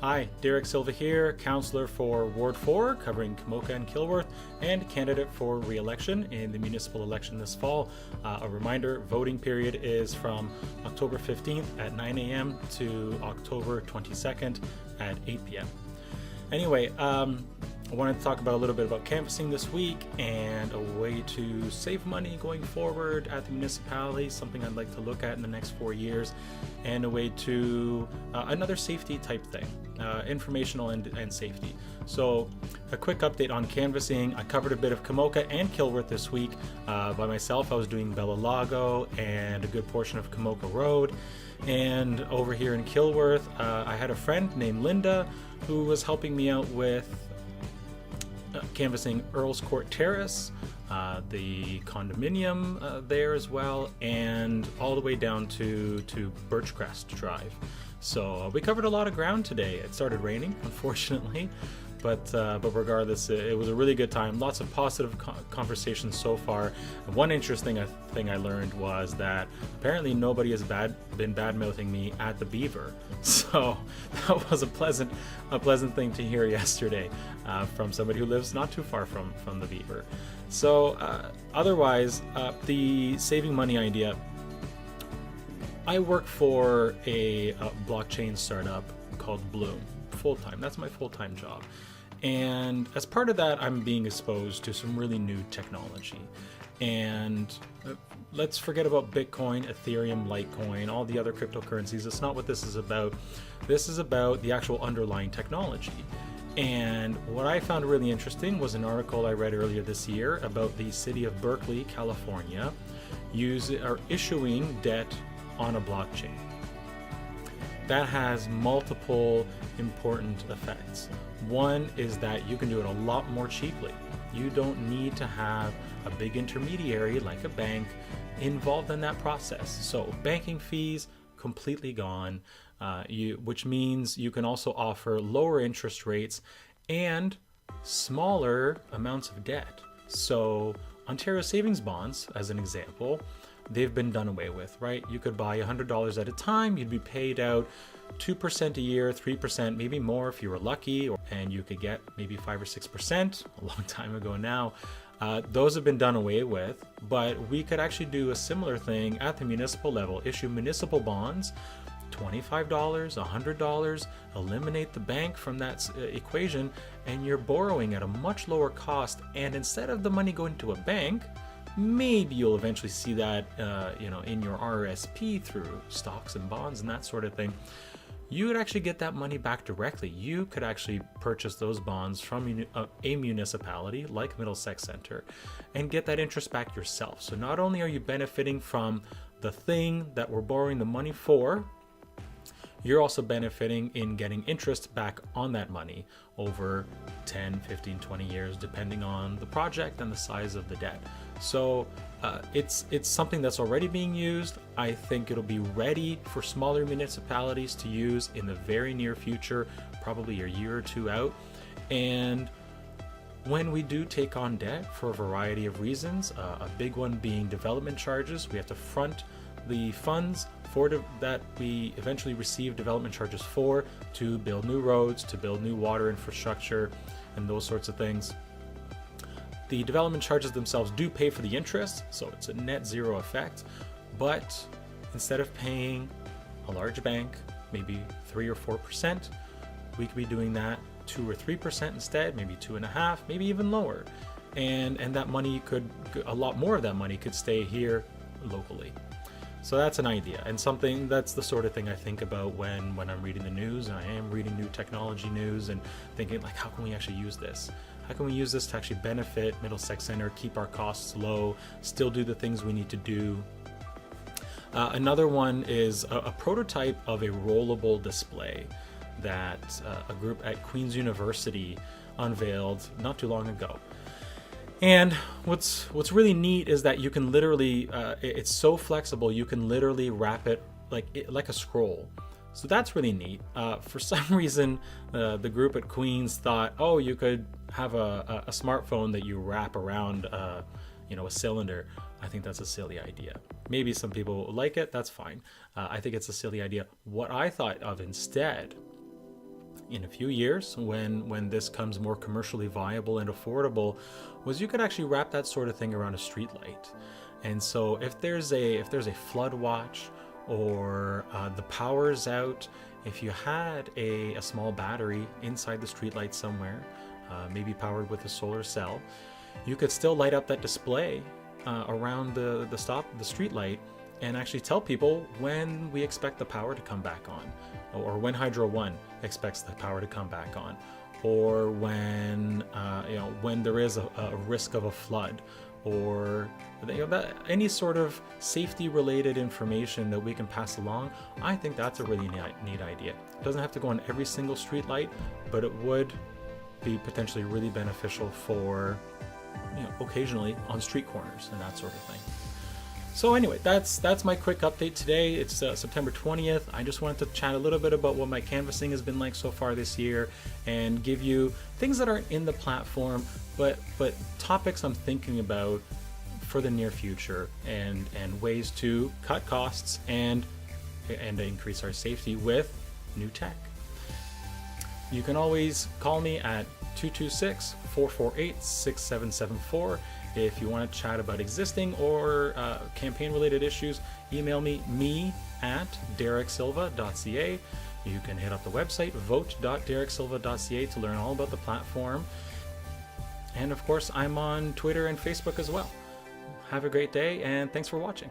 Hi, Derek Silva here, councillor for Ward 4, covering Camoka and Kilworth, and candidate for re-election in the municipal election this fall. A reminder, voting period is from October 15th at 9 a.m. to October 22nd at 8 p.m. Anyway, I wanted to talk about a little bit about canvassing this week and a way to save money going forward at the municipality, something I'd like to look at in the next 4 years, and a way to another safety type thing, informational and safety. So a quick update on canvassing. I covered a bit of Camoka and Kilworth this week. By myself, I was doing Bella Lago and a good portion of Camoka Road. And over here in Kilworth, I had a friend named Linda who was helping me out with canvassing Earls Court Terrace, the condominium there as well, and all the way down to Birchcrest Drive. So we covered a lot of ground today. It started raining, unfortunately, but regardless, it was a really good time. Lots of positive conversations so far. One interesting thing I learned was that apparently nobody has been bad-mouthing me at the Beaver. So that was a pleasant thing to hear yesterday from somebody who lives not too far from the Beaver. So otherwise, the saving money idea. I work for a blockchain startup called Bloom full-time. That's my full-time job. And as part of that, I'm being exposed to some really new technology. And let's forget about Bitcoin, Ethereum, Litecoin, all the other cryptocurrencies. It's not what this is about. This is about the actual underlying technology. And what I found really interesting was an article I read earlier this year about the city of Berkeley, California, issuing debt on a blockchain. That has multiple important effects. One is that you can do it a lot more cheaply. You don't need to have a big intermediary like a bank involved in that process. So banking fees completely gone, which means you can also offer lower interest rates and smaller amounts of debt. So Ontario savings bonds, as an example, they've been done away with, right? You could buy $100 at a time. You'd be paid out 2% a year, 3%, maybe more if you were lucky, and you could get maybe 5 or 6% a long time ago now. Those have been done away with, but we could actually do a similar thing at the municipal level, issue municipal bonds, $25, $100, eliminate the bank from that equation, and you're borrowing at a much lower cost. And instead of the money going to a bank, maybe you'll eventually see that in your RRSP through stocks and bonds and that sort of thing. You would actually get that money back directly. You could actually purchase those bonds from a municipality like Middlesex Centre and get that interest back yourself. So not only are you benefiting from the thing that we're borrowing the money for, you're also benefiting in getting interest back on that money over 10, 15, 20 years, depending on the project and the size of the debt. So it's something that's already being used. I think it'll be ready for smaller municipalities to use in the very near future, probably a year or two out. And when we do take on debt for a variety of reasons, a big one being development charges, we have to front the funds that we eventually receive development charges for to build new roads, to build new water infrastructure, and those sorts of things. The development charges themselves do pay for the interest, so it's a net zero effect. But instead of paying a large bank, maybe 3 or 4%, we could be doing that 2 or 3% instead, maybe 2.5%, maybe even lower. And that money a lot more of that money could stay here locally. So that's an idea, and that's the sort of thing I think about when I'm reading the news, and I am reading new technology news and thinking, like, how can we actually use this? How can we use this to actually benefit Middlesex Centre, keep our costs low, still do the things we need to do? Another one is a prototype of a rollable display that a group at Queen's University unveiled not too long ago. And what's really neat is that you can literally, it's so flexible, you can literally wrap it like a scroll. So that's really neat. For some reason, the group at Queen's thought, oh, you could have a smartphone that you wrap around a cylinder. I think that's a silly idea. Maybe some people like it, that's fine. I think it's a silly idea. What I thought of instead in a few years, when this comes more commercially viable and affordable, was you could actually wrap that sort of thing around a street light. And so if there's a flood watch, or the power's out, if you had a small battery inside the streetlight somewhere, maybe powered with a solar cell, you could still light up that display around the streetlight and actually tell people when we expect the power to come back on, or when Hydro One expects the power to come back on, or when when there is a risk of a flood, or any sort of safety related information that we can pass along. I think that's a really neat idea. It doesn't have to go on every single street light, but it would be potentially really beneficial for occasionally on street corners and that sort of thing. So anyway, that's my quick update today. It's September 20th. I just wanted to chat a little bit about what my canvassing has been like so far this year, and give you things that aren't in the platform, but topics I'm thinking about for the near future, and ways to cut costs and increase our safety with new tech. You can always call me at 226-448-6774. If you want to chat about existing or campaign-related issues, email me at dereksilva.ca. You can hit up the website, vote.dereksilva.ca, to learn all about the platform. And of course, I'm on Twitter and Facebook as well. Have a great day, and thanks for watching.